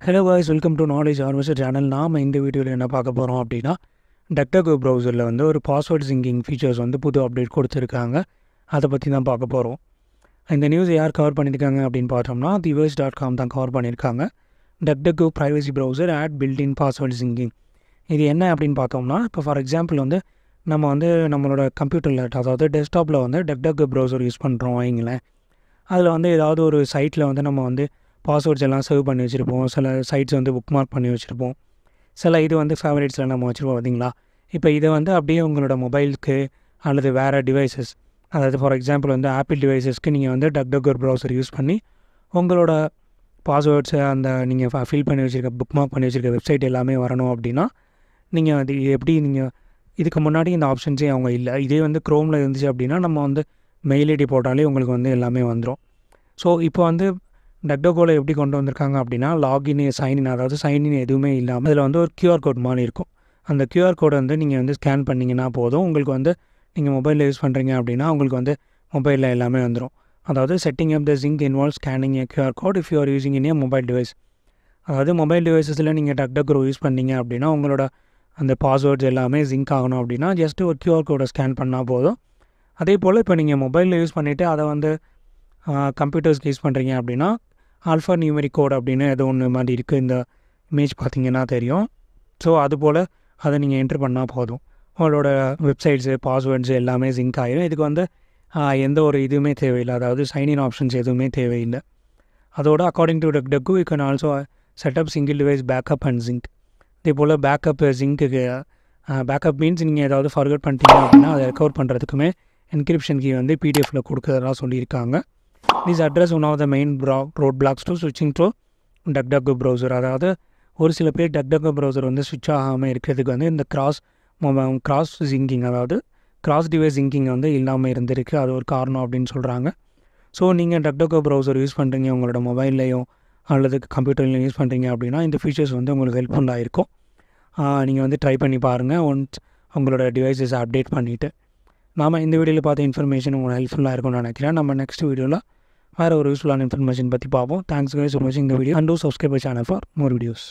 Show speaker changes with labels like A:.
A: Hello guys, welcome to knowledge harvester channel. நாம் இந்த வீடியோவில் என்ன பார்க்க போகிறோம் அப்படின்னா, டக்டகோ ப்ரௌசரில் வந்து ஒரு பாஸ்வேர்ட் சிங்கிங் ஃபீச்சர்ஸ் வந்து புது அப்டேட் கொடுத்துருக்காங்க. அதை பற்றி தான் பார்க்க போகிறோம். இந்த நியூஸ் யார் கவர் பண்ணியிருக்காங்க அப்படின்னு பார்த்தோம்னா, theverse.com தான் கவர் பண்ணியிருக்காங்க. DuckDuckGo privacy browser add built-in password syncing. இது என்ன அப்படின்னு பார்த்தோம்னா, இப்போ ஃபார் எக்ஸாம்பிள் வந்து நம்ம வந்து நம்மளோட கம்ப்யூட்டரில் அதாவது டெஸ்க்டாப்பில் வந்து டக்டகோ ப்ரௌசர் யூஸ் பண்ணுறோம் வைங்களேன். அதில் வந்து ஏதாவது ஒரு சைட்டில் வந்து நம்ம வந்து பாஸ்வேர்ட்ஸ் எல்லாம் சேவ் பண்ணி வச்சுருப்போம். சில சைட்ஸ் வந்து புக் மார்க் பண்ணி வச்சுருப்போம். சில இது வந்து ஃபேவரேட்ஸில் நம்ம வச்சுருப்போம் பார்த்தீங்களா. இப்போ இதை வந்து அப்படியே உங்களோட மொபைலுக்கு அல்லது வேறு டிவைசஸ், அதாவது ஃபார் எக்ஸாம்பிள் வந்து ஆப்பிள் டிவைசஸ்க்கு நீங்கள் வந்து டக்டகோ ப்ரௌசர் யூஸ் பண்ணி உங்களோட பாஸ்வேர்ட்ஸை அந்த நீங்கள் ஃபில் பண்ணி வச்சுருக்க புக் மார்க் பண்ணி வச்சுருக்க வெப்சைட் எல்லாமே வரணும் அப்படின்னா நீங்கள் அது எப்படி நீங்கள் இதுக்கு முன்னாடி இந்த ஆப்ஷன்ஸே அவங்க இல்லை. இதே வந்து க்ரோமில் இருந்துச்சு அப்படின்னா நம்ம வந்து மெயில் ஐடி போட்டாலே உங்களுக்கு வந்து எல்லாமே வந்துடும். ஸோ இப்போ வந்து டக்டகோவில் எப்படி கொண்டு வந்திருக்காங்க அப்படின்னா, லாகின் சைன்இன், அதாவது சைன்இன் எதுவுமே இல்லாமல் அதில் வந்து ஒரு QR கோட் மாதிரி இருக்கும். அந்த QR கோடை வந்து நீங்கள் வந்து ஸ்கேன் பண்ணிங்கன்னா போதும், உங்களுக்கு வந்து நீங்கள் மொபைலில் யூஸ் பண்ணுறீங்க அப்படின்னா உங்களுக்கு வந்து மொபைலில் எல்லாமே வந்துடும். அதாவது setting up the sync involves scanning a QR code if you are using in a mobile device. அதாவது மொபைல் டிவைஸஸில் நீங்கள் டக்டகோ யூஸ் பண்ணீங்க அப்படின்னா உங்களோட அந்த பாஸ்வேர்ட்ஸ் எல்லாமே சிங்க் ஆகணும் அப்படின்னா ஜஸ்ட்டு ஒரு QR கோடை ஸ்கேன் பண்ணால் போதும். அதே போல் இப்போ நீங்கள் மொபைலில் யூஸ் பண்ணிவிட்டு அதை வந்து கம்ப்யூட்டர்ஸ்க்கு யூஸ் பண்ணுறீங்க அப்படின்னா ஆல்ஃபா நியூமெரிக் கோட் அப்படின்னு ஏதோ ஒன்று மாதிரி இருக்குது. இந்த இமேஜ் பார்த்தீங்கன்னா தெரியும். ஸோ அதுபோல் அதை நீங்கள் என்ட்ரு பண்ணால் போதும், உங்களோட வெப்சைட்ஸு பாஸ்வேர்ட்ஸு எல்லாமே சிங்க் ஆகிடும். இதுக்கு வந்து எந்த ஒரு இதுவுமே தேவையில்லை, அதாவது சைன்இன் ஆப்ஷன்ஸ் எதுவுமே தேவையில்லை. அதோட according to DuckDuckGo you can also setup single device backup and sync. இதே போல் பேக்கப் சிங்க்குக்கு பேக்கப் மீன்ஸ் நீங்கள் ஏதாவது ஃபார்வர்ட் பண்ணிட்டீங்க அப்படின்னா அதை ரெக்கவர் பண்ணுறதுக்குமே என்கிரிப்ஷன் கீ வந்து பிடிஎஃப்பில் கொடுக்குறதா சொல்லியிருக்காங்க. This address one of the main roadblocks to switching to DuckDuckGo browser. அதாவது ஒரு சில பேர் டக்டகோ ப்ரௌசர் வந்து ஸ்விட்ச் ஆகாமல் இருக்கிறதுக்கு வந்து இந்த கிராஸ் சிங்கிங், அதாவது கிராஸ் டிவைஸ் சிங்கிங் வந்து இல்லாமல் இருந்திருக்கு. அது ஒரு காரணம் அப்படின்னு சொல்கிறாங்க. ஸோ நீங்கள் டக்டகோ ப்ரௌசர் யூஸ் பண்ணுறீங்க உங்களோட மொபைல்லையும் அல்லது கம்ப்யூட்டர்லையும் யூஸ் பண்ணுறீங்க அப்படின்னா இந்த ஃபீச்சர்ஸ் வந்து உங்களுக்கு ஹெல்ப்ஃபுல்லாக இருக்கும். நீங்கள் வந்து ட்ரை பண்ணி பாருங்கள் ஒன்ஸ் உங்களோட டிவைஸஸ் அப்டேட் பண்ணிவிட்டு. நாம் இந்த வீடியோவில் பார்த்த இன்ஃபர்மேஷன் உங்களுக்கு ஹெல்ப்ஃபுல்லாக இருக்கும்னு நினைக்கிறேன். நம்ம நெக்ஸ்ட் வீடியோவில் வேறு ஒரு யூஸ்ஃபுல்லான இன்ஃபர்மேஷன் பற்றி பார்ப்போம். தேங்க்ஸ் ஃபார் வாட்சிங் இந்த video and two subscribe my channel for more videos.